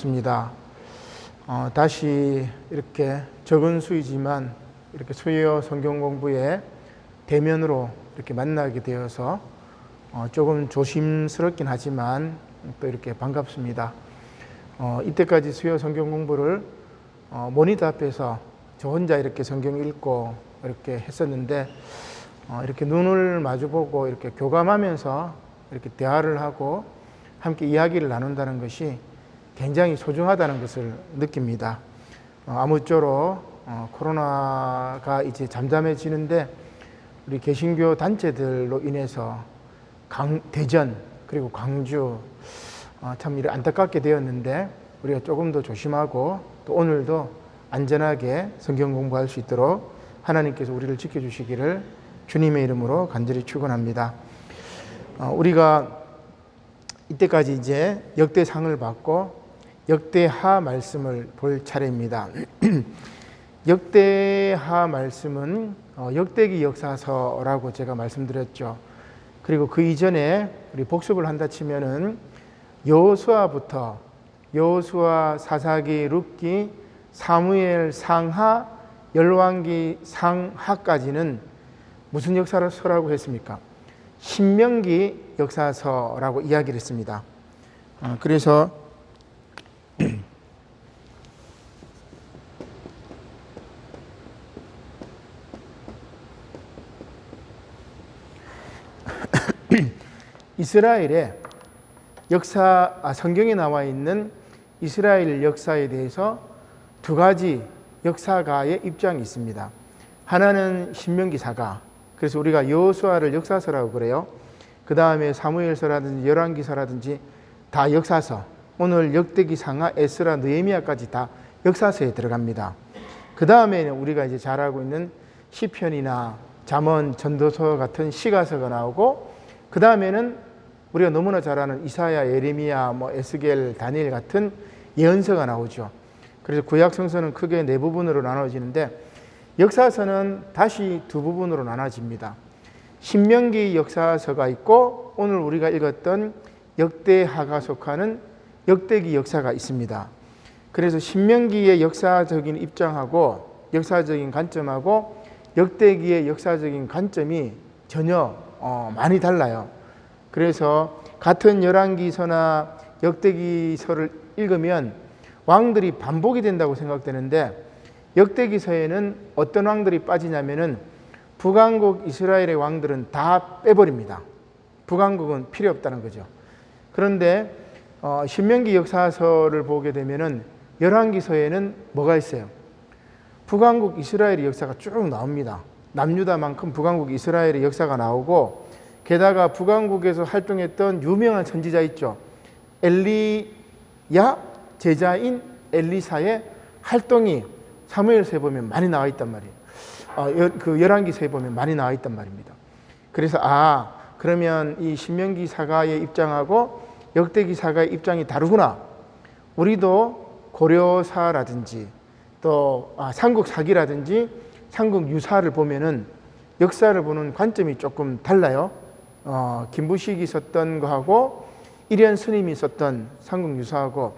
반갑습니다. 다시 이렇게 적은 수이지만 이렇게 수요 성경 공부에 대면으로 이렇게 만나게 되어서 조금 조심스럽긴 하지만 또 이렇게 반갑습니다. 이때까지 수요 성경 공부를 모니터 앞에서 저 혼자 이렇게 성경 읽고 이렇게 했었는데 이렇게 눈을 마주보고 이렇게 교감하면서 이렇게 대화를 하고 함께 이야기를 나눈다는 것이 굉장히 소중하다는 것을 느낍니다. 아무쪼록 코로나가 이제 잠잠해지는데 우리 개신교 단체들로 인해서 대전 그리고 광주 참 이렇게 안타깝게 되었는데 우리가 조금 더 조심하고 또 오늘도 안전하게 성경 공부할 수 있도록 하나님께서 우리를 지켜주시기를 주님의 이름으로 간절히 축원합니다. 우리가 이때까지 이제 역대상을 받고 역대하 말씀을 볼 차례입니다. 역대하 말씀은 역대기 역사서라고 제가 말씀드렸죠. 그리고 그 이전에 우리 복습을 한다 치면은 여호수아부터 여호수아, 사사기, 룻기, 사무엘 상하, 열왕기 상하까지는 무슨 역사서라고 했습니까? 신명기 역사서라고 이야기를 했습니다. 그래서 이스라엘의 성경에 나와 있는 이스라엘 역사에 대해서 두 가지 역사가의 입장이 있습니다. 하나는 신명기사가, 그래서 우리가 여호수아를 역사서라고 그래요. 그 다음에 사무엘서라든지 열왕기서라든지 다 역사서, 오늘 역대기상하, 에스라, 느헤미야까지 다 역사서에 들어갑니다. 그 다음에는 우리가 이제 잘 알고 있는 시편이나 잠언, 전도서 같은 시가서가 나오고, 그 다음에는 우리가 너무나 잘 아는 이사야, 예레미야, 에스겔, 다니엘 같은 예언서가 나오죠. 그래서 구약 성서는 크게 네 부분으로 나눠지는데 역사서는 다시 두 부분으로 나눠집니다. 신명기 역사서가 있고 오늘 우리가 읽었던 역대하가 속하는 역대기 역사가 있습니다. 그래서 신명기의 역사적인 입장하고 역사적인 관점하고 역대기의 역사적인 관점이 전혀 많이 달라요. 그래서 같은 열왕기서나 역대기서를 읽으면 왕들이 반복이 된다고 생각되는데 역대기서에는 어떤 왕들이 빠지냐면은 북왕국 이스라엘의 왕들은 다 빼버립니다. 북왕국은 필요 없다는 거죠. 그런데 신명기 역사서를 보게 되면은 열왕기서에는 뭐가 있어요? 북왕국 이스라엘의 역사가 쭉 나옵니다. 남유다만큼 북왕국 이스라엘의 역사가 나오고 게다가 북왕국에서 활동했던 유명한 선지자 있죠. 엘리야 제자인 엘리사의 활동이 사무엘서에 보면 많이 나와 있단 말이에요. 그 열왕기서에 보면 많이 나와 있단 말입니다. 그래서 그러면 이 신명기 사가의 입장하고 역대기 사가의 입장이 다르구나. 우리도 고려사라든지 또 삼국사기라든지 삼국유사를 보면은 역사를 보는 관점이 조금 달라요. 김부식이 썼던 거하고 일현 스님이 썼던 삼국유사하고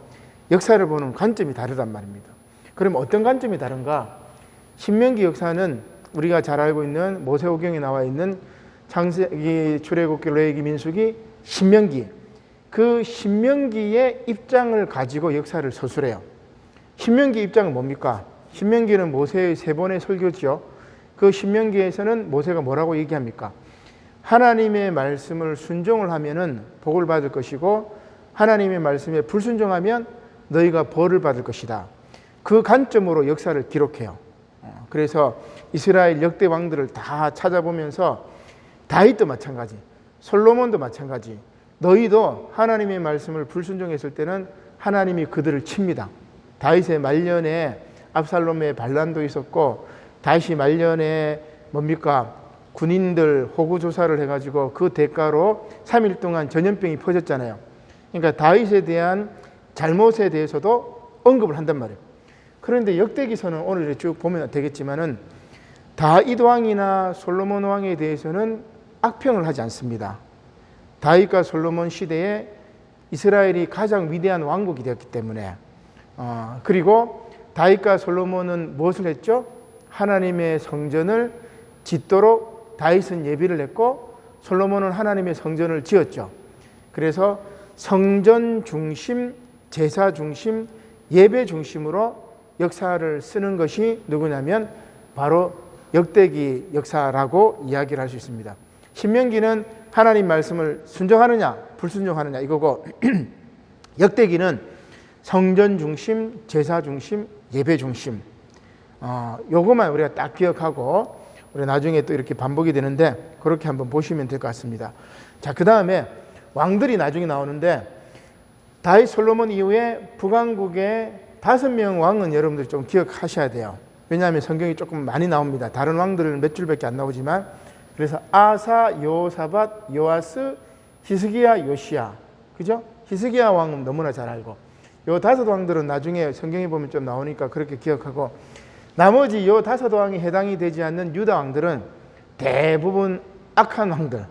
역사를 보는 관점이 다르단 말입니다. 그럼 어떤 관점이 다른가? 신명기 역사는 우리가 잘 알고 있는 모세오경에 나와 있는 창세기, 출애굽기, 레위기, 민수기, 신명기, 그 신명기의 입장을 가지고 역사를 서술해요. 신명기 입장은 뭡니까? 신명기는 모세의 3번의 설교죠. 그 신명기에서는 모세가 뭐라고 얘기합니까? 하나님의 말씀을 순종을 하면은 복을 받을 것이고 하나님의 말씀에 불순종하면 너희가 벌을 받을 것이다. 그 관점으로 역사를 기록해요. 그래서 이스라엘 역대 왕들을 다 찾아보면서 다윗도 마찬가지, 솔로몬도 마찬가지, 너희도 하나님의 말씀을 불순종했을 때는 하나님이 그들을 칩니다. 다윗의 말년에 압살롬의 반란도 있었고 다윗이 말년에 뭡니까? 군인들 호구조사를 해가지고 그 대가로 3일 동안 전염병이 퍼졌잖아요. 그러니까 다윗에 대한 잘못에 대해서도 언급을 한단 말이에요. 그런데 역대기서는 오늘 쭉 보면 되겠지만은 다윗 왕이나 솔로몬 왕에 대해서는 악평을 하지 않습니다. 다윗과 솔로몬 시대에 이스라엘이 가장 위대한 왕국이 되었기 때문에 그리고 다윗과 솔로몬은 무엇을 했죠? 하나님의 성전을 짓도록 다윗은 예비를 했고 솔로몬은 하나님의 성전을 지었죠. 그래서 성전 중심, 제사 중심, 예배 중심으로 역사를 쓰는 것이 누구냐면 바로 역대기 역사라고 이야기를 할 수 있습니다. 신명기는 하나님 말씀을 순종하느냐 불순종하느냐 이거고 역대기는 성전 중심, 제사 중심, 예배 중심. 요것만 우리가 딱 기억하고 우리 나중에 또 이렇게 반복이 되는데 그렇게 한번 보시면 될 것 같습니다. 자, 그 다음에 왕들이 나중에 나오는데 다윗 솔로몬 이후에 북왕국의 5명 왕은 여러분들이 좀 기억하셔야 돼요. 왜냐하면 성경이 조금 많이 나옵니다. 다른 왕들은 몇 줄밖에 안 나오지만 그래서 아사, 여호사밧, 요아스, 히스기야, 요시야. 그죠? 히스기야 왕은 너무나 잘 알고 요 5 왕들은 나중에 성경에 보면 좀 나오니까 그렇게 기억하고 나머지 요 5 왕이 해당이 되지 않는 유다 왕들은 대부분 악한 왕들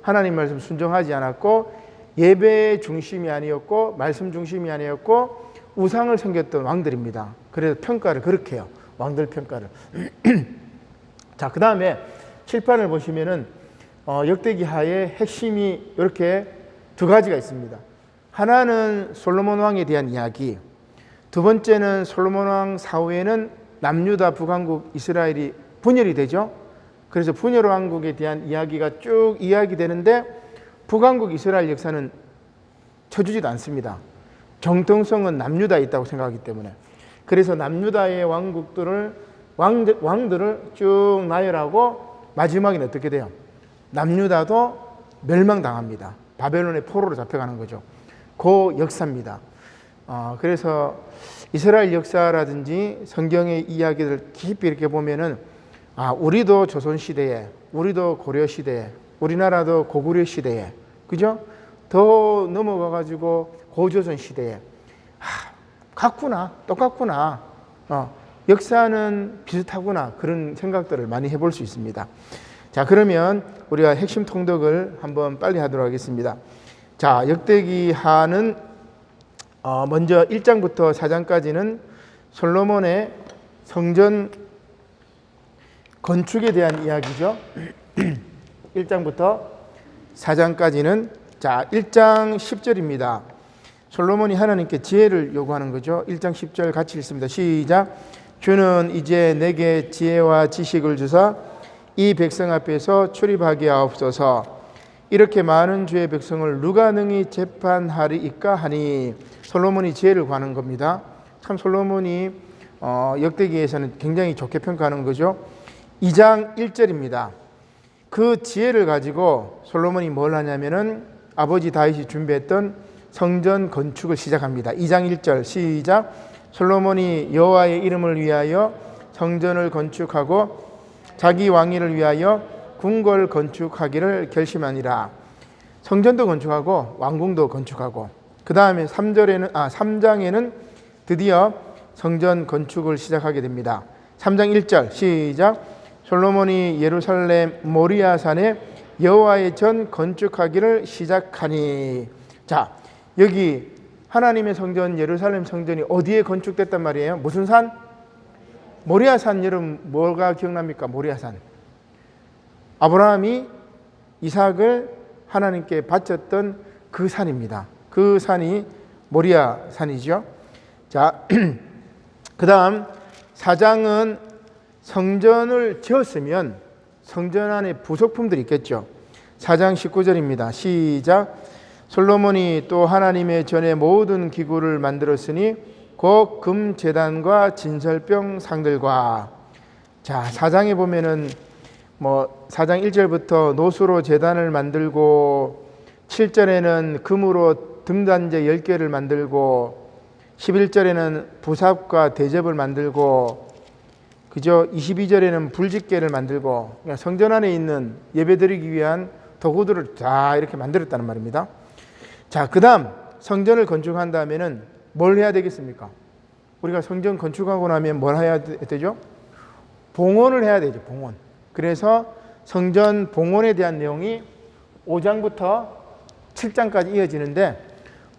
하나님 말씀 순종하지 않았고 예배 중심이 아니었고 말씀 중심이 아니었고 우상을 섬겼던 왕들입니다. 그래서 평가를 그렇게 해요. 왕들 평가를. 자, 그 다음에 칠판을 보시면은 역대기 하에 핵심이 이렇게 2가지가 있습니다. 하나는 솔로몬 왕에 대한 이야기, 두 번째는 솔로몬 왕 사후에는 남유다 북왕국 이스라엘이 분열이 되죠. 그래서 분열 왕국에 대한 이야기가 쭉 이야기되는데 북왕국 이스라엘 역사는 쳐주지도 않습니다. 정통성은 남유다에 있다고 생각하기 때문에. 그래서 남유다의 왕들을 쭉 나열하고 마지막에는 어떻게 돼요? 남유다도 멸망당합니다. 바벨론의 포로로 잡혀가는 거죠. 그 역사입니다. 그래서 이스라엘 역사라든지 성경의 이야기를 깊이 이렇게 보면은 우리도 조선시대에, 우리도 고려시대에, 우리나라도 고구려 시대에, 그죠? 더 넘어가가지고 고조선 시대에 같구나, 똑같구나, 역사는 비슷하구나 그런 생각들을 많이 해볼 수 있습니다. 자, 그러면 우리가 핵심 통독을 한번 빨리 하도록 하겠습니다. 자, 역대기하는 먼저 1장부터 4장까지는 솔로몬의 성전 건축에 대한 이야기죠. 1장부터 4장까지는 자, 1장 10절입니다. 솔로몬이 하나님께 지혜를 요구하는 거죠. 1장 10절 같이 읽습니다. 시작. 주는 이제 내게 지혜와 지식을 주사 이 백성 앞에서 출입하게 하옵소서. 이렇게 많은 주의 백성을 누가 능히 재판하리이까 하니 솔로몬이 지혜를 구하는 겁니다. 참 솔로몬이 역대기에서는 굉장히 좋게 평가하는 거죠. 2장 1절입니다. 그 지혜를 가지고 솔로몬이 뭘 하냐면은 아버지 다윗이 준비했던 성전 건축을 시작합니다. 2장 1절 시작. 솔로몬이 여호와의 이름을 위하여 성전을 건축하고 자기 왕위를 위하여 궁궐 건축하기를 결심하니라. 성전도 건축하고 왕궁도 건축하고 그 다음에 3장에는 드디어 성전 건축을 시작하게 됩니다. 3장 1절 시작. 솔로몬이 예루살렘 모리아산에 여호와의 전 건축하기를 시작하니. 자, 여기 하나님의 성전 예루살렘 성전이 어디에 건축됐단 말이에요? 무슨 산? 모리아산. 여러분 뭐가 기억납니까? 모리아산. 아브라함이 이삭을 하나님께 바쳤던 그 산입니다. 그 산이 모리아산이죠. 자, 그 다음 4장은 성전을 지었으면 성전 안에 부속품들이 있겠죠. 4장 19절입니다. 시작. 솔로몬이 또 하나님의 전에 모든 기구를 만들었으니 곧 금 제단과 진설병 상들과. 자, 4장에 보면은 4장 1절부터 노수로 제단을 만들고 7절에는 금으로 등단제 10개를 만들고 11절에는 부삽과 대접을 만들고 그죠? 22절에는 불집게를 만들고 성전 안에 있는 예배드리기 위한 도구들을 다 이렇게 만들었다는 말입니다. 자, 그 다음 성전을 건축한 다음에는 뭘 해야 되겠습니까? 우리가 성전 건축하고 나면 뭘 해야 되죠? 봉헌을 해야 되죠. 봉헌. 그래서 성전 봉헌에 대한 내용이 5장부터 7장까지 이어지는데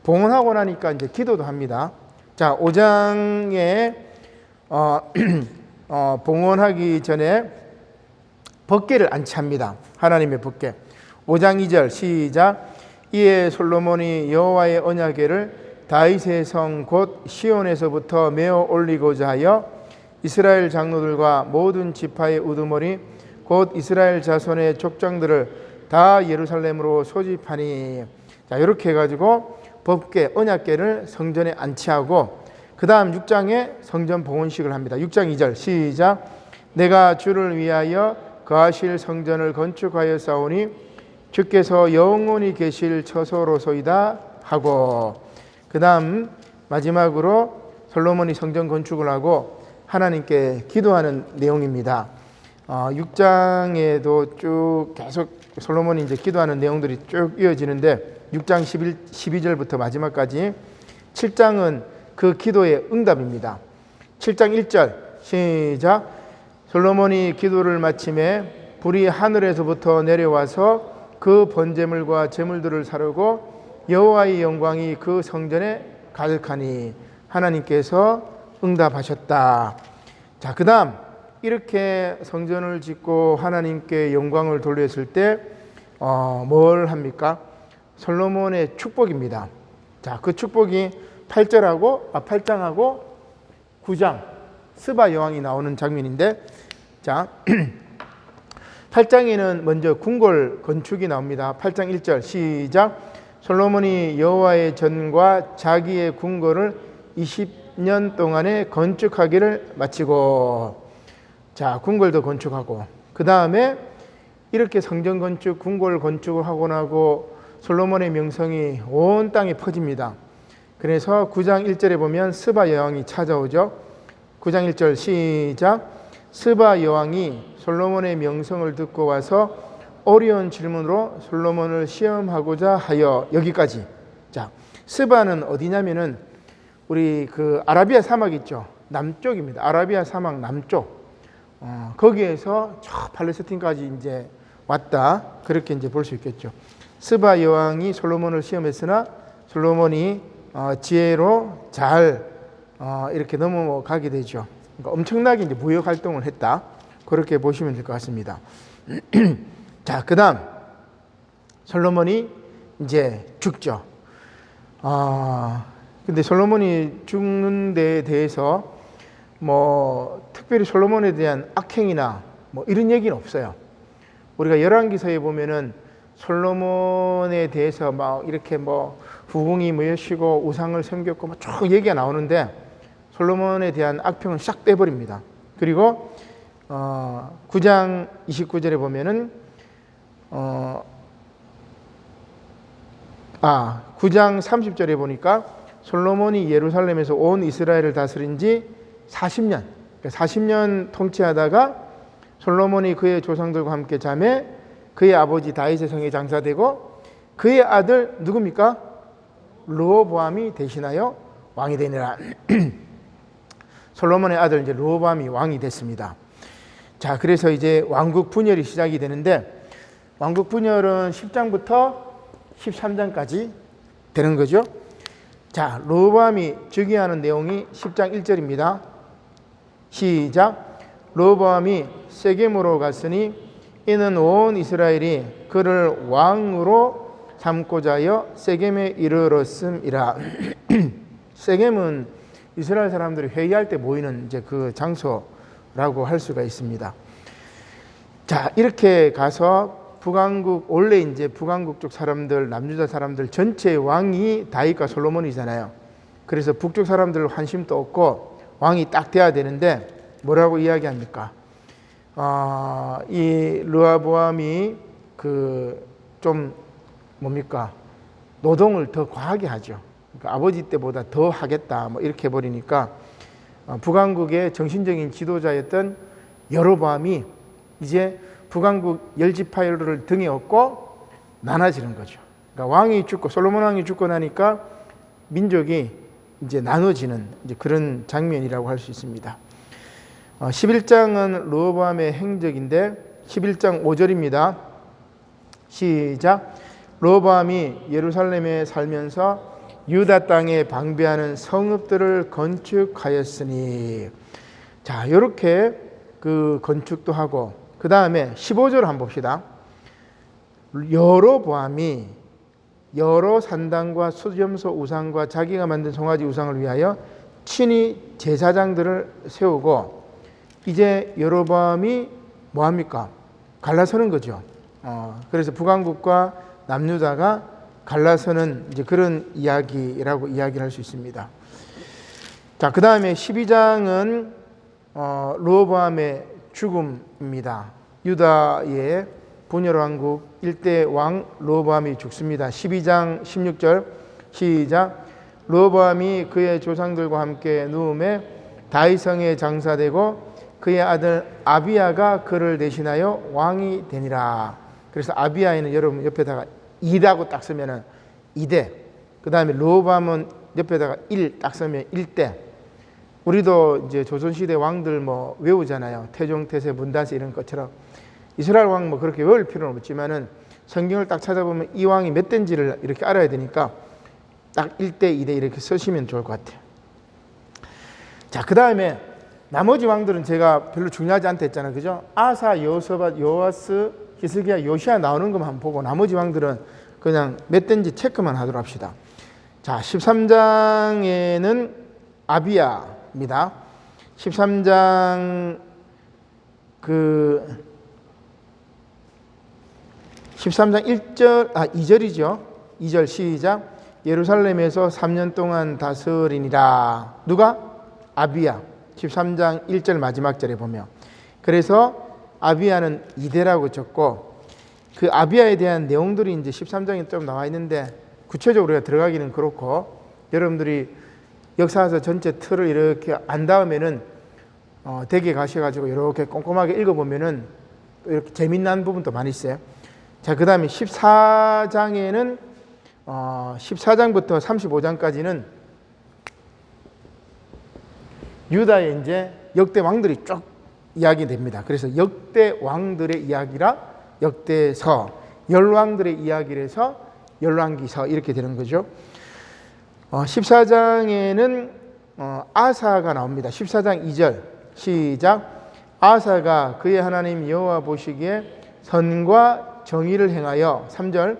봉헌하고 나니까 이제 기도도 합니다. 자, 5장에 봉헌하기 전에 법궤를 안치합니다. 하나님의 법궤. 5장 2절 시작. 이에 솔로몬이 여호와의 언약궤를 다윗의 성 곧 시온에서부터 메어 올리고자 하여 이스라엘 장로들과 모든 지파의 우두머리 곧 이스라엘 자손의 족장들을 다 예루살렘으로 소집하니. 자, 이렇게 해가지고 법궤, 언약궤를 성전에 안치하고 그 다음 6장에 성전 봉헌식을 합니다. 6장 2절 시작. 내가 주를 위하여 거하실 성전을 건축하여 싸우니 주께서 영원히 계실 처소로소이다 하고, 그 다음 마지막으로 솔로몬이 성전 건축을 하고 하나님께 기도하는 내용입니다. 6장에도 쭉 계속 솔로몬이 이제 기도하는 내용들이 쭉 이어지는데 6장 12절부터 마지막까지 7장은 그 기도의 응답입니다. 7장 1절 시작. 솔로몬이 기도를 마침에 불이 하늘에서부터 내려와서 그 번제물과 제물들을 사르고 여호와의 영광이 그 성전에 가득하니 하나님께서 응답하셨다. 자, 그 다음 이렇게 성전을 짓고 하나님께 영광을 돌렸을 때 뭘 합니까? 솔로몬의 축복입니다. 자, 그 축복이 8장하고 9장 스바 여왕이 나오는 장면인데, 자 8장에는 먼저 궁궐 건축이 나옵니다. 8장 1절 시작. 솔로몬이 여호와의 전과 자기의 궁궐을 20년 동안에 건축하기를 마치고. 자, 궁궐도 건축하고 그 다음에 이렇게 성전 건축, 궁궐 건축을 하고 나고 솔로몬의 명성이 온 땅에 퍼집니다. 그래서 9장 1절에 보면 스바 여왕이 찾아오죠. 9장 1절 시작. 스바 여왕이 솔로몬의 명성을 듣고 와서 어려운 질문으로 솔로몬을 시험하고자 하여. 여기까지. 자, 스바는 어디냐면은 우리 그 아라비아 사막 있죠. 남쪽입니다. 아라비아 사막 남쪽. 거기에서 저 팔레스틴까지 이제 왔다. 그렇게 이제 볼 수 있겠죠. 스바 여왕이 솔로몬을 시험했으나 솔로몬이 지혜로 잘 이렇게 넘어가게 되죠. 그러니까 엄청나게 이제 무역 활동을 했다. 그렇게 보시면 될 것 같습니다. 자, 그 다음 솔로몬이 이제 죽죠. 근데 솔로몬이 죽는 데에 대해서 뭐 특별히 솔로몬에 대한 악행이나 뭐 이런 얘기는 없어요. 우리가 열왕기서에 보면은 솔로몬에 대해서 막 이렇게 뭐 후궁이 모여시고 우상을 섬겼고 막 쭉 얘기가 나오는데 솔로몬에 대한 악평은 싹 빼버립니다. 그리고 9장 29절에 보면은 9장 30절에 보니까 솔로몬이 예루살렘에서 온 이스라엘을 다스린 지 40년, 그러니까 40년 통치하다가 솔로몬이 그의 조상들과 함께 잠에 그의 아버지 다윗의 성에 장사되고 그의 아들 누굽니까? 르호보암이 대신하여 왕이 되니라. 솔로몬의 아들 이제 르호보암이 왕이 됐습니다. 자, 그래서 이제 왕국 분열이 시작이 되는데 왕국 분열은 10장부터 13장까지 되는 거죠. 자, 르호보암이 즉위하는 내용이 10장 1절입니다. 시작. 르호보암이 세겜으로 갔으니 이는 온 이스라엘이 그를 왕으로 삼고자 하여 세겜에 이르렀음이라. 세겜은 이스라엘 사람들이 회의할 때 모이는 이제 그 장소라고 할 수가 있습니다. 자, 이렇게 가서 북왕국, 원래 이제 북왕국 쪽 사람들, 남유다 사람들 전체 왕이 다윗과 솔로몬이잖아요. 그래서 북쪽 사람들 관심도 없고 왕이 딱 돼야 되는데 뭐라고 이야기합니까? 이 르호보암이 좀 뭡니까? 노동을 더 과하게 하죠. 그러니까 아버지 때보다 더 하겠다 뭐 이렇게 해버리니까 북왕국의 정신적인 지도자였던 여로보암이 이제 북왕국 열지파를 등에 업고 나눠지는 거죠. 그러니까 왕이 죽고 솔로몬 왕이 죽고 나니까 민족이 이제 나눠지는 이제 그런 장면이라고 할 수 있습니다. 11장은 르호보암의 행적인데 11장 5절입니다. 시작. 르호보암이 예루살렘에 살면서 유다 땅에 방비하는 성읍들을 건축하였으니. 자, 이렇게 그 건축도 하고, 그 다음에 15절 한번 봅시다. 여로보암이 여러 산당과 수점소 우상과 자기가 만든 송아지 우상을 위하여 친히 제사장들을 세우고, 이제 여로보암이 뭐합니까? 갈라서는 거죠. 그래서 북왕국과 남유다가 갈라서는 이제 그런 이야기라고 이야기를 할 수 있습니다. 자, 그 다음에 12장은 르호보암의 죽음입니다. 유다의 분열왕국 일대 왕 르호보암이 죽습니다. 12장 16절 시작. 르호보암이 그의 조상들과 함께 누움에 다윗성에 장사되고 그의 아들 아비야가 그를 대신하여 왕이 되니라. 그래서 아비야에는 여러분 옆에다가 2라고 딱 쓰면은 2대, 그 다음에 르호보암은 옆에다가 1 딱 쓰면 1대. 우리도 이제 조선시대 왕들 뭐 외우잖아요. 태종, 태세, 문다세 이런 것처럼. 이스라엘 왕 뭐 그렇게 외울 필요는 없지만은 성경을 딱 찾아보면 이 왕이 몇 대인지를 이렇게 알아야 되니까 딱 1대, 2대 이렇게 쓰시면 좋을 것 같아요. 자, 그 다음에 나머지 왕들은 제가 별로 중요하지 않다 했잖아요. 그죠? 아사, 여호사밧, 요아스, 히스기야, 요시야 나오는 것만 한번 보고 나머지 왕들은 그냥 몇 대인지 체크만 하도록 합시다. 자, 13장에는 아비야입니다. 13장 1절, 2절이죠. 2절 시작. 예루살렘에서 3년 동안 다스리니라. 누가? 아비야. 13장 1절 마지막 절에 보면. 그래서 아비야는 2대라고 적고, 그 아비야에 대한 내용들이 이제 13장에 좀 나와 있는데 구체적으로 우리가 들어가기는 그렇고, 여러분들이 역사서 전체 틀을 이렇게 안 다음에는 댁에 가셔가지고 이렇게 꼼꼼하게 읽어보면은 또 이렇게 재미난 부분도 많이 있어요. 자, 그 다음에 14장에는 14장부터 35장까지는 유다의 이제 역대 왕들이 쭉 이야기됩니다. 그래서 역대 왕들의 이야기라 역대서, 열왕들의 이야기를 해서 열왕기서 이렇게 되는 거죠. 14장에는 아사가 나옵니다. 14장 2절 시작. 아사가 그의 하나님 여호와 보시기에 선과 정의를 행하여 3절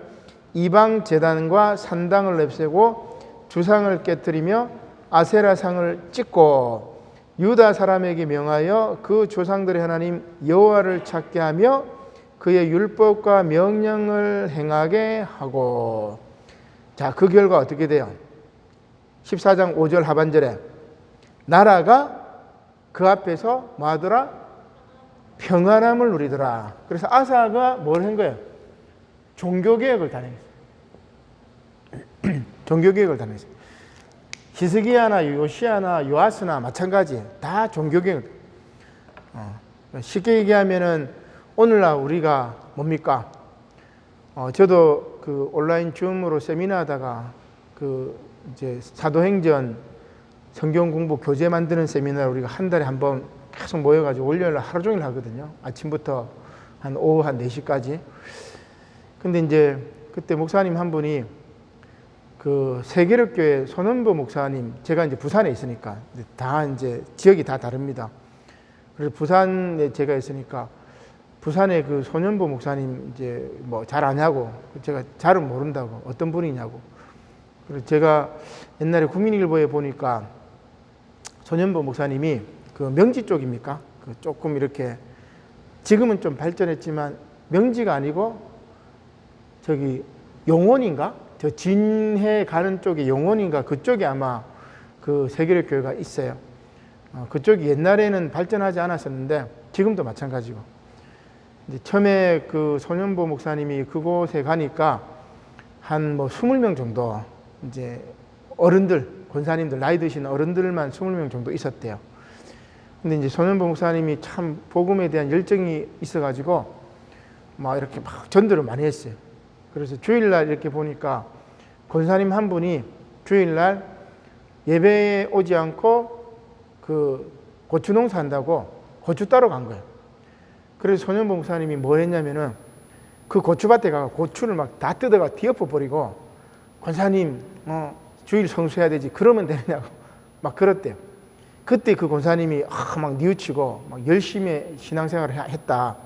이방 제단과 산당을 냅세고 주상을 깨뜨리며 아세라상을 찍고 유다 사람에게 명하여 그 조상들의 하나님 여호와를 찾게 하며 그의 율법과 명령을 행하게 하고. 자, 그 결과 어떻게 돼요? 14장 5절 하반절에 나라가 그 앞에서 뭐 하더라? 평안함을 누리더라. 그래서 아사가 뭘 한 거예요? 종교개혁을 단행했어요. 종교개혁을 단행했어요. 히스기야나 요시야나 요아스나 마찬가지 다 종교개혁. 쉽게 얘기하면은 오늘날 우리가 뭡니까? 저도 그 온라인 줌으로 세미나 하다가 그 이제 사도행전 성경 공부 교재 만드는 세미나를 우리가 한 달에 한 번 계속 모여가지고 월요일 하루 종일 하거든요. 아침부터 한 오후 한 4시까지. 근데 이제 그때 목사님 한 분이 그 세계력교회 손원보 목사님, 제가 이제 부산에 있으니까 다 이제 지역이 다 다릅니다. 그래서 부산에 제가 있으니까 부산에 그 손원보 목사님 이제 뭐 잘 아냐고, 제가 잘은 모른다고, 어떤 분이냐고. 그래서 제가 옛날에 국민일보에 보니까 손원보 목사님이 그 명지 쪽입니까? 그 조금 이렇게 지금은 좀 발전했지만 명지가 아니고 저기 용원인가? 저 진해 가는 쪽에 용원인가? 그쪽에 아마 그 세계력 교회가 있어요. 그쪽이 옛날에는 발전하지 않았었는데 지금도 마찬가지고. 이제 처음에 그 손현보 목사님이 그곳에 가니까 한 뭐 20명 정도 이제 어른들, 권사님들, 나이 드신 어른들만 20명 정도 있었대요. 근데 이제 손현보 목사님이 참 복음에 대한 열정이 있어가지고 막 이렇게 막 전도를 많이 했어요. 그래서 주일날 이렇게 보니까 권사님 한 분이 주일날 예배에 오지 않고 그 고추 농사한다고 고추 따러 간 거예요. 그래서 손현보 목사님이 뭘 했냐면은 그 고추밭에 가서 고추를 막 다 뜯어가 뒤엎어 버리고 권사님 주일 성수해야 되지. 그러면 되느냐고 막 그랬대요. 그때 그 권사님이 막 뉘우치고 막 열심히 신앙생활을 했다.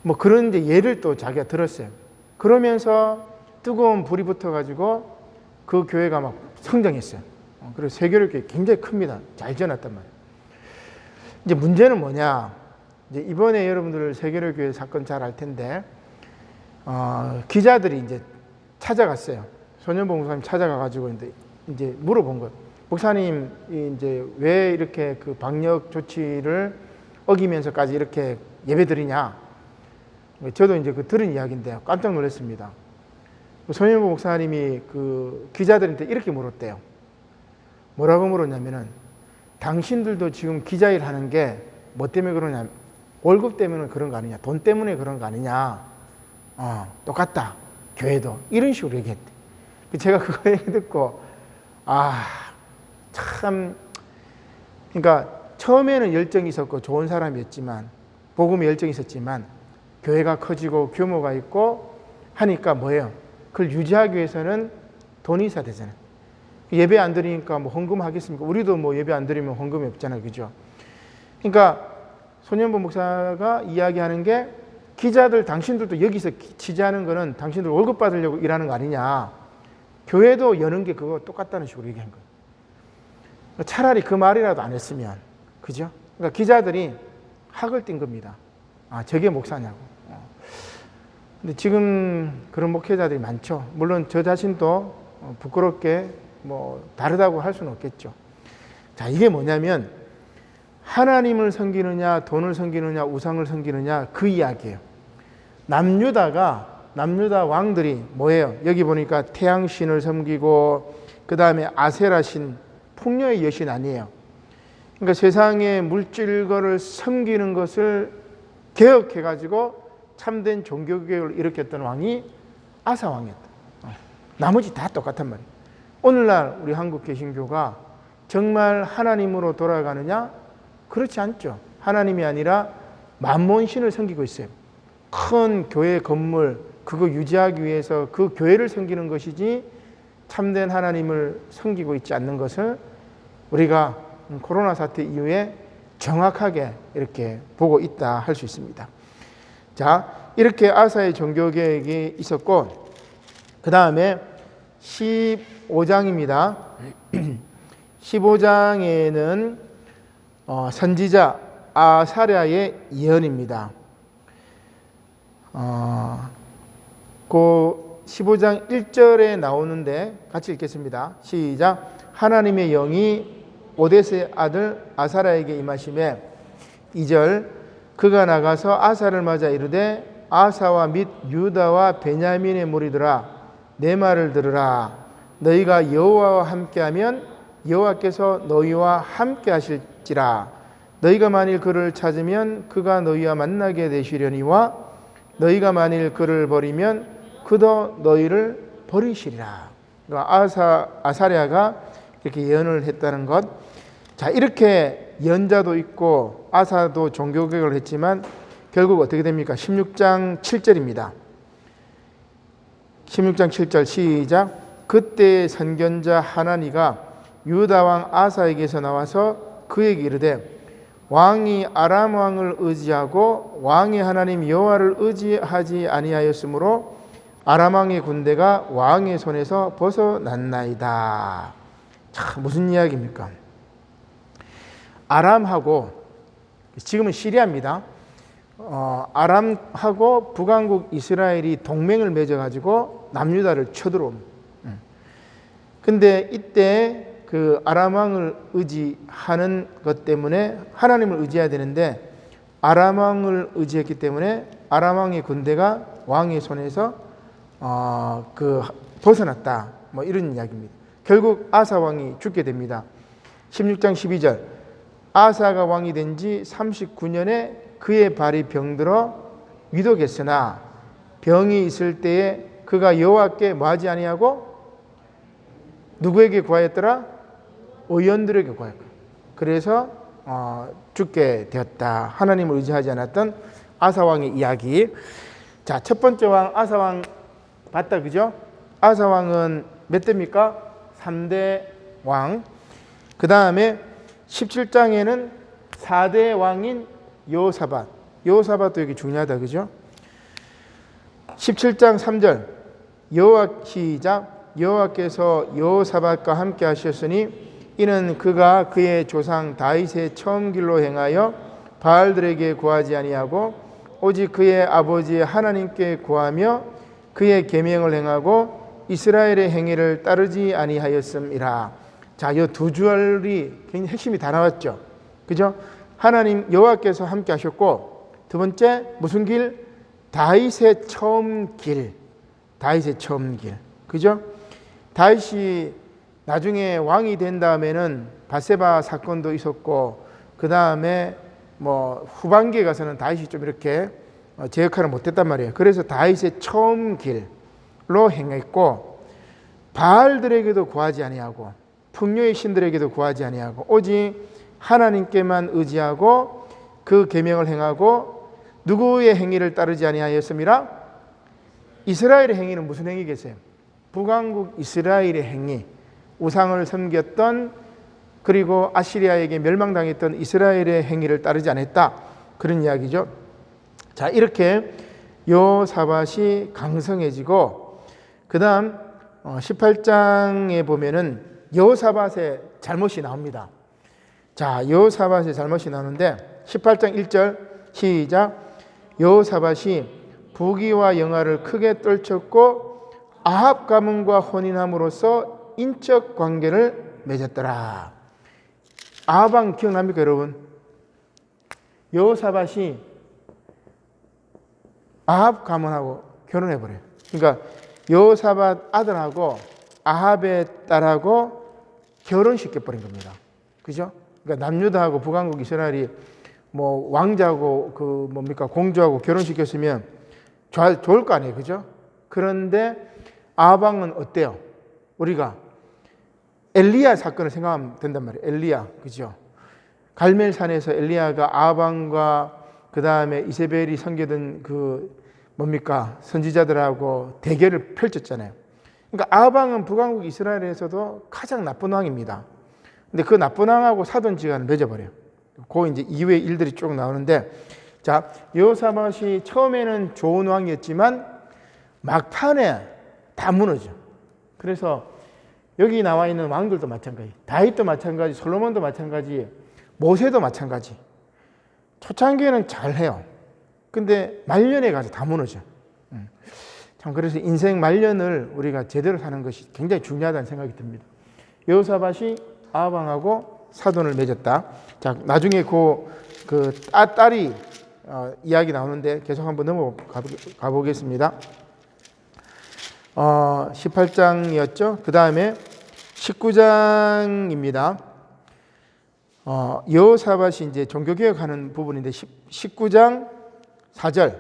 뭐 그런 이제 예를 또 자기가 들었어요. 그러면서 뜨거운 불이 붙어가지고 그 교회가 막 성장했어요. 그리고 세교력이 굉장히 큽니다. 잘 지어놨단 말이에요. 이제 문제는 뭐냐? 이제 이번에 여러분들 세교력 교회 사건 잘 알 텐데, 기자들이 이제 찾아갔어요. 손현보 목사님 찾아가가지고 이제 물어본 거예요. 목사님, 이제 왜 이렇게 그 방역 조치를 어기면서까지 이렇게 예배드리냐? 저도 이제 그 들은 이야기인데 깜짝 놀랐습니다. 손현보 목사님이 그 기자들한테 이렇게 물었대요. 뭐라고 물었냐면은, 당신들도 지금 기자 일 하는 게 뭐 때문에 그러냐? 월급 때문에 그런 거 아니냐? 돈 때문에 그런 거 아니냐? 똑같다. 교회도. 이런 식으로 얘기했대. 제가 그거 얘기 듣고, 참, 그러니까 처음에는 열정이 있었고 좋은 사람이었지만, 복음에 열정이 있었지만, 교회가 커지고 규모가 있고 하니까 뭐예요? 그걸 유지하기 위해서는 돈이 있어야 되잖아요. 예배 안 드리니까 뭐 헌금 하겠습니까? 우리도 뭐 예배 안 드리면 헌금이 없잖아요. 그죠? 그러니까 손현보 목사가 이야기하는 게, 기자들 당신들도 여기서 취재하는 거는 당신들 월급 받으려고 일하는 거 아니냐. 교회도 여는 게 그거 똑같다는 식으로 얘기한 거예요. 차라리 그 말이라도 안 했으면. 그죠? 그러니까 기자들이 학을 띈 겁니다. 저게 목사냐고. 근데 지금 그런 목회자들이 많죠. 물론 저 자신도 부끄럽게 뭐 다르다고 할 수는 없겠죠. 자, 이게 뭐냐면, 하나님을 섬기느냐, 돈을 섬기느냐, 우상을 섬기느냐, 그 이야기예요. 남유다 왕들이 뭐예요? 여기 보니까 태양신을 섬기고, 그 다음에 아세라신, 풍요의 여신 아니에요. 그러니까 세상의 물질거를 섬기는 것을 개혁해가지고 참된 종교개혁을 일으켰던 왕이 아사 왕이었다. 나머지 다 똑같단 말이에요. 오늘날 우리 한국 개신교가 정말 하나님으로 돌아가느냐? 그렇지 않죠. 하나님이 아니라 만몬신을 섬기고 있어요. 큰 교회 건물, 그거 유지하기 위해서 그 교회를 섬기는 것이지 참된 하나님을 섬기고 있지 않는 것을 우리가 코로나 사태 이후에 정확하게 이렇게 보고 있다 할 수 있습니다. 자, 이렇게 아사의 종교개혁이 있었고, 그 다음에 15장입니다. 15장에는 선지자 아사랴의 예언입니다. 그 15장 1절에 나오는데 같이 읽겠습니다. 시작. 하나님의 영이 오데스의 아들 아사랴에게 임하심에, 2절, 그가 나가서 아사를 맞아 이르되, 아사와 및 유다와 베냐민의 무리들아, 내 말을 들으라. 너희가 여호와와 함께하면 여호와께서 너희와 함께하실지라. 너희가 만일 그를 찾으면 그가 너희와 만나게 되시려니와 너희가 만일 그를 버리면 그도 너희를 버리시리라. 아사랴가 이렇게 예언을 했다는 것. 자, 이렇게 연자도 있고 아사도 종교개혁을 했지만 결국 어떻게 됩니까? 16장 7절입니다. 16장 7절 시작. 그때 선견자 하나니가 유다 왕 아사에게서 나와서 그에게 이르되, 왕이 아람 왕을 의지하고 왕의 하나님 여호와를 의지하지 아니하였으므로 아람 왕의 군대가 왕의 손에서 벗어났나이다. 참, 무슨 이야기입니까? 아람하고, 지금은 시리아입니다. 아람하고 북왕국 이스라엘이 동맹을 맺어가지고 남유다를 쳐들어옵니다. 근데 이때 그 아람 왕을 의지하는 것 때문에 하나님을 의지해야 되는데, 아람 왕을 의지했기 때문에 아람 왕의 군대가 왕의 손에서 벗어났다. 뭐 이런 이야기입니다. 결국 아사 왕이 죽게 됩니다. 16장 12절. 아사가 왕이 된 지 39년에 그의 발이 병들어 위독했으나 병이 있을 때에 그가 여호와께 뭐하지 아니하고 누구에게 구하였더라? 의원들에게 구하였고, 그래서 죽게 되었다. 하나님을 의지하지 않았던 아사 왕의 이야기. 자, 첫 번째 왕 아사 왕 봤다, 그죠? 아사 왕은 몇 대입니까? 3대 왕. 그 다음에 17장에는 4대 왕인 여호사밧. 여호사밧도 여기 중요하다, 그죠? 17장 3절 시작. 여호와께서 여호사밧과 함께 하셨으니 이는 그가 그의 조상 다윗의 처음 길로 행하여 바알들에게 구하지 아니하고 오직 그의 아버지 하나님께 구하며 그의 계명을 행하고 이스라엘의 행위를 따르지 아니하였음이라. 자, 이 두 줄이 굉장히 핵심이 다 나왔죠, 그죠? 하나님 여호와께서 함께 하셨고, 두 번째 무슨 길? 다윗의 처음 길. 다윗의 처음 길, 그죠? 다윗이 나중에 왕이 된 다음에는 밧세바 사건도 있었고, 그 다음에 뭐 후반기에 가서는 다윗이 좀 이렇게 제 역할을 못했단 말이에요. 그래서 다윗의 처음 길로 행했고, 바알들에게도 구하지 아니하고 풍요의 신들에게도 구하지 아니하고 오직 하나님께만 의지하고 그 계명을 행하고 누구의 행위를 따르지 아니하였음이라. 이스라엘의 행위는 무슨 행위겠어요? 북왕국 이스라엘의 행위, 우상을 섬겼던, 그리고 아시리아에게 멸망당했던 이스라엘의 행위를 따르지 않았다, 그런 이야기죠. 자, 이렇게 여호사밧이 강성해지고, 그 다음 18장에 보면은 여호사밧의 잘못이 나옵니다. 자, 여호사밧의 잘못이 나오는데 18장 1절 시작. 여호사밧이 부귀와 영화를 크게 떨쳤고 아합 가문과 혼인함으로써 인적 관계를 맺었더라. 아합 왕 기억납니까, 여러분? 여호사밧이 아합 가문하고 결혼해 버려요. 그러니까 여호사밧 아들하고 아합의 딸하고 결혼시켜 버린 겁니다. 그죠? 그러니까 남유다하고 북왕국 이스라엘이 뭐 왕자하고 그 뭡니까 공주하고 결혼시켰으면 좋을 거 아니에요, 그죠? 그런데 아합 왕은 어때요? 우리가 엘리야 사건을 생각하면 된단 말이에요. 엘리야, 그죠? 갈멜산에서 엘리야가 아합 왕과 그 다음에 이세벨이 섬기던 그 뭡니까 선지자들하고 대결을 펼쳤잖아요. 그러니까 아합 왕은 북왕국 이스라엘에서도 가장 나쁜 왕입니다. 근데 그 나쁜 왕하고 사돈지간을 맺어버려요. 그 이제 이후의 일들이 쭉 나오는데, 자, 여호사밧이 처음에는 좋은 왕이었지만 막판에 다 무너져. 그래서 여기 나와 있는 왕들도 마찬가지, 다윗도 마찬가지, 솔로몬도 마찬가지, 모세도 마찬가지. 초창기에는 잘해요. 근데 말년에 가서 다 무너져. 참, 그래서 인생 말년을 우리가 제대로 사는 것이 굉장히 중요하다는 생각이 듭니다. 여호사밧이 아합 왕하고 사돈을 맺었다. 자, 나중에 그 딸이 이야기 나오는데 계속 한번 넘어가 보겠습니다. 18장이었죠. 그 다음에 19장입니다. 여호사밧이 이제 종교개혁하는 부분인데 19장 4절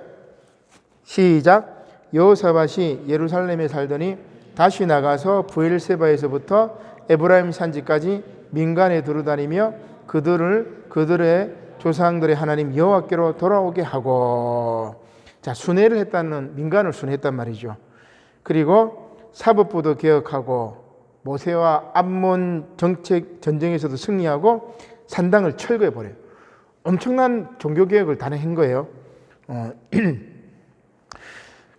시작. 여호사밧이 예루살렘에 살더니 다시 나가서 브엘세바에서부터 에브라임 산지까지 민간에 두루다니며 그들의 조상들의 하나님 여호와께로 돌아오게 하고, 자, 순회를 했다는, 민간을 순회했단 말이죠. 그리고 사법부도 개혁하고 모세와 암몬 전쟁에서도 승리하고 산당을 철거해 버려요. 엄청난 종교 개혁을 단행한 거예요.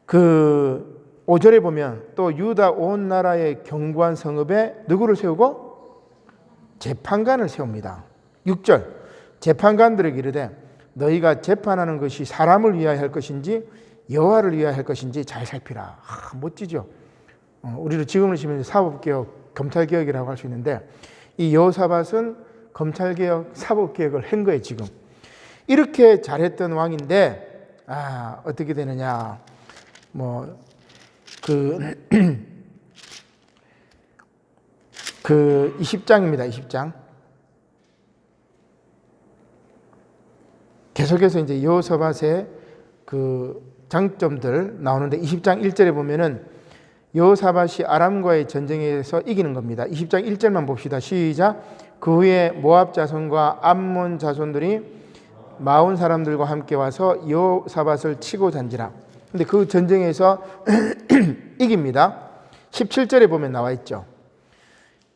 그 5절에 보면 또 유다 온 나라의 견고한 성읍에 누구를 세우고? 재판관을 세웁니다. 6절 재판관들에게 이르되 너희가 재판하는 것이 사람을 위하여 할 것인지 여호와를 위하여 할 것인지 잘 살피라. 멋지죠? 우리로 지금으로 치면 사법개혁, 검찰개혁이라고 할 수 있는데 이 여호사밧은 검찰개혁, 사법개혁을 한 거예요. 지금 이렇게 잘했던 왕인데 어떻게 되느냐, 그 20장입니다. 20장 계속해서 이제 여호사밧의 그 장점들 나오는데 20장 1절에 보면은 여호사밧이 아람과의 전쟁에서 이기는 겁니다. 20장 1절만 봅시다. 시작. 그 후에 모압 자손과 암몬 자손들이 마온 사람들과 함께 와서 여호사밧을 치고 잔지라. 근데 그 전쟁에서 이깁니다. 17절에 보면 나와 있죠.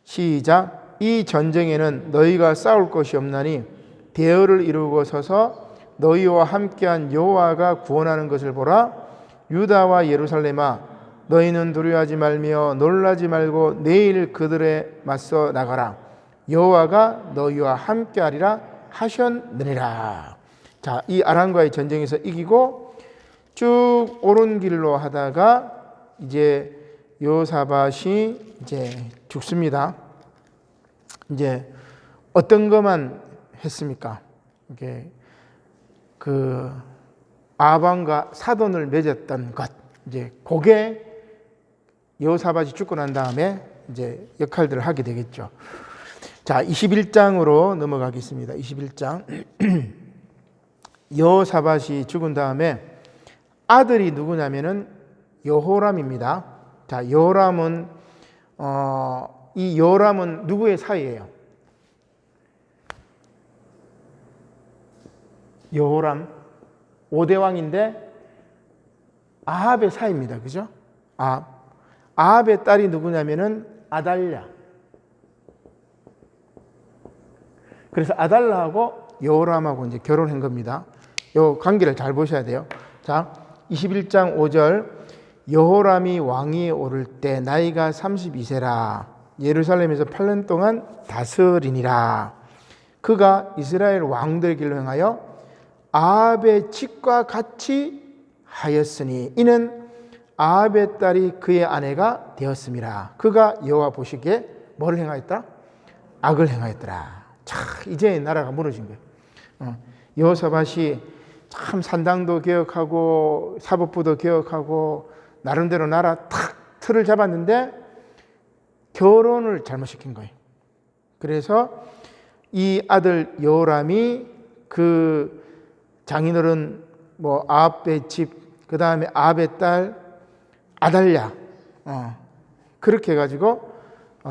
시작. 이 전쟁에는 너희가 싸울 것이 없나니 대열을 이루고 서서 너희와 함께한 여호와가 구원하는 것을 보라. 유다와 예루살렘아, 너희는 두려워하지 말며 놀라지 말고 내일 그들에 맞서 나가라. 여호와가 너희와 함께하리라 하셨느니라. 자, 이 아람과의 전쟁에서 이기고 쭉 옳은 길로 하다가 이제 여호사밧이 이제 죽습니다. 이제 어떤 것만 했습니까? 이게 그 아방과 사돈을 맺었던 것, 이제 그게 여호사밧이 죽고 난 다음에 이제 역할들을 하게 되겠죠. 자, 21장으로 넘어가겠습니다. 21장. 여호사밧이 죽은 다음에 아들이 누구냐면은 여호람입니다. 자, 여호람은 이 여호람은 누구의 사이예요? 여호람 5대 왕인데 아합의 사이입니다. 그죠? 아합의 딸이 누구냐면은 아달랴. 그래서 아달랴하고 여호람하고 이제 결혼한 겁니다. 요 관계를 잘 보셔야 돼요. 자, 21장 5절. 여호람이 왕위에 오를 때 나이가 32세라. 예루살렘에서 8년 동안 다스리니라. 그가 이스라엘 왕들 길로 행하여 아합의 집과 같이 하였으니 이는 아합의 딸이 그의 아내가 되었음이라. 그가 여호와 보시기에 뭐를 행하였더라? 악을 행하였더라. 자, 이제 나라가 무너진 거예요. 여호사밧이 참 산당도 개혁하고 사법부도 개혁하고 나름대로 나라 탁 틀을 잡았는데 결혼을 잘못시킨 거예요. 그래서 이 아들 여호람이 그 장인어른 뭐 아합의 집, 그 다음에 아합의 딸 아달랴, 그렇게 해가지고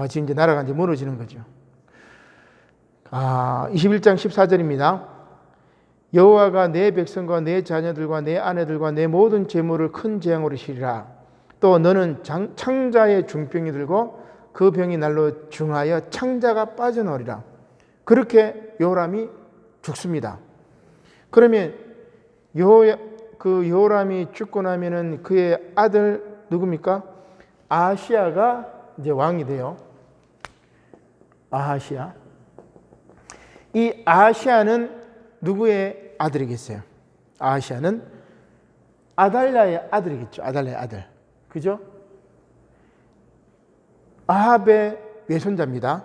지금 이제 나라가 이제 무너지는 거죠. 21장 14절입니다. 여호와가 내 백성과 내 자녀들과 내 아내들과 내 모든 재물을 큰 재앙으로 치리라. 또 너는 창자의 중병이 들고 그 병이 날로 중하여 창자가 빠져나오리라. 그렇게 여호람이 죽습니다. 그러면 그 여호람이 죽고 나면은 그의 아들 누굽니까? 아하시야가 이제 왕이 돼요. 아하시야. 이 아하시야는 누구의 아들이겠어요? 아하시야는 아달랴의 아들이겠죠. 아달랴의 아들. 그죠? 아합의 외손자입니다.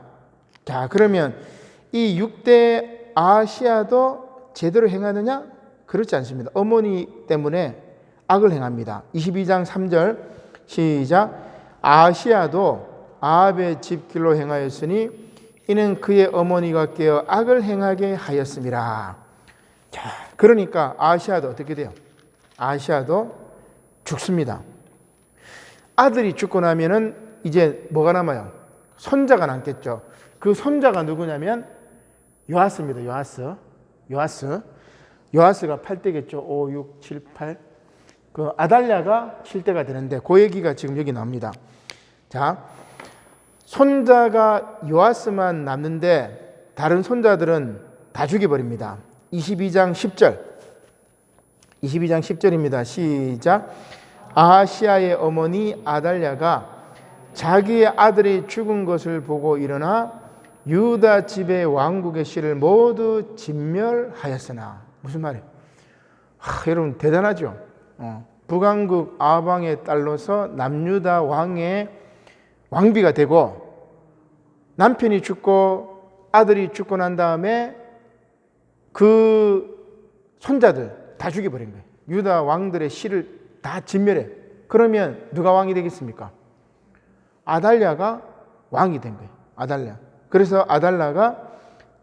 자, 그러면 이 6대 아하시야도 제대로 행하느냐? 그렇지 않습니다. 어머니 때문에 악을 행합니다. 22장 3절 시작. 아하시야도 아합의 집길로 행하였으니 이는 그의 어머니가 깨어 악을 행하게 하였음이라. 자, 그러니까 아하시야도 어떻게 돼요? 아하시야도 죽습니다. 아들이 죽고 나면은 이제 뭐가 남아요? 손자가 남겠죠. 그 손자가 누구냐면 요아스입니다. 요아스가 8대겠죠. 5, 6, 7, 8. 그 아달랴가 7대가 되는데 그 얘기가 지금 여기 나옵니다. 자, 손자가 요아스만 남는데 다른 손자들은 다 죽여버립니다. 22장 10절. 22장 10절입니다. 시작. 아하시야의 어머니 아달랴가 자기의 아들이 죽은 것을 보고 일어나 유다 집의 왕국의 씨를 모두 진멸하였으나. 무슨 말이에요? 여러분 대단하죠. 북왕국 아방의 딸로서 남유다 왕의 왕비가 되고 남편이 죽고 아들이 죽고 난 다음에 그 손자들 다 죽여버린 거예요. 유다 왕들의 씨를 다 진멸해. 그러면 누가 왕이 되겠습니까? 아달랴가 왕이 된 거예요. 아달랴. 그래서 아달랴가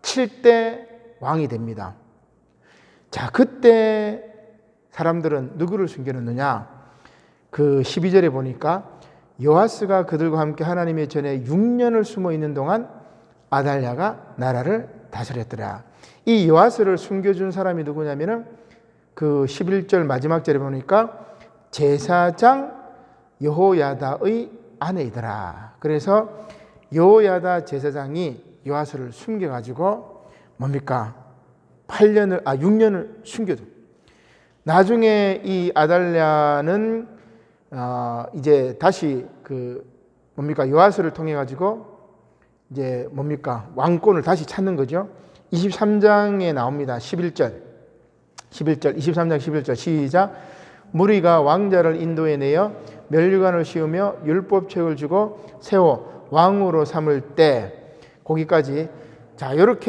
7대 왕이 됩니다. 자, 그때 사람들은 누구를 숨겨놓느냐? 그 12절에 보니까 요아스가 그들과 함께 하나님의 전에 6년을 숨어 있는 동안 아달랴가 나라를 다스렸더라. 이 요아스를 숨겨준 사람이 누구냐면은 그 11절 마지막 절에 보니까 제사장 여호야다의 아내이더라. 그래서 여호야다 제사장이 요아스를 숨겨가지고 뭡니까? 6년을 숨겨둬. 나중에 이 아달랴는 이제 다시 요아스를 통해 가지고 이제 왕권을 다시 찾는 거죠. 23장에 나옵니다. 11절 23장 11절 시작. 무리가 왕자를 인도해내어 면류관을 씌우며 율법책을 주고 세워 왕으로 삼을 때, 거기까지. 자, 이렇게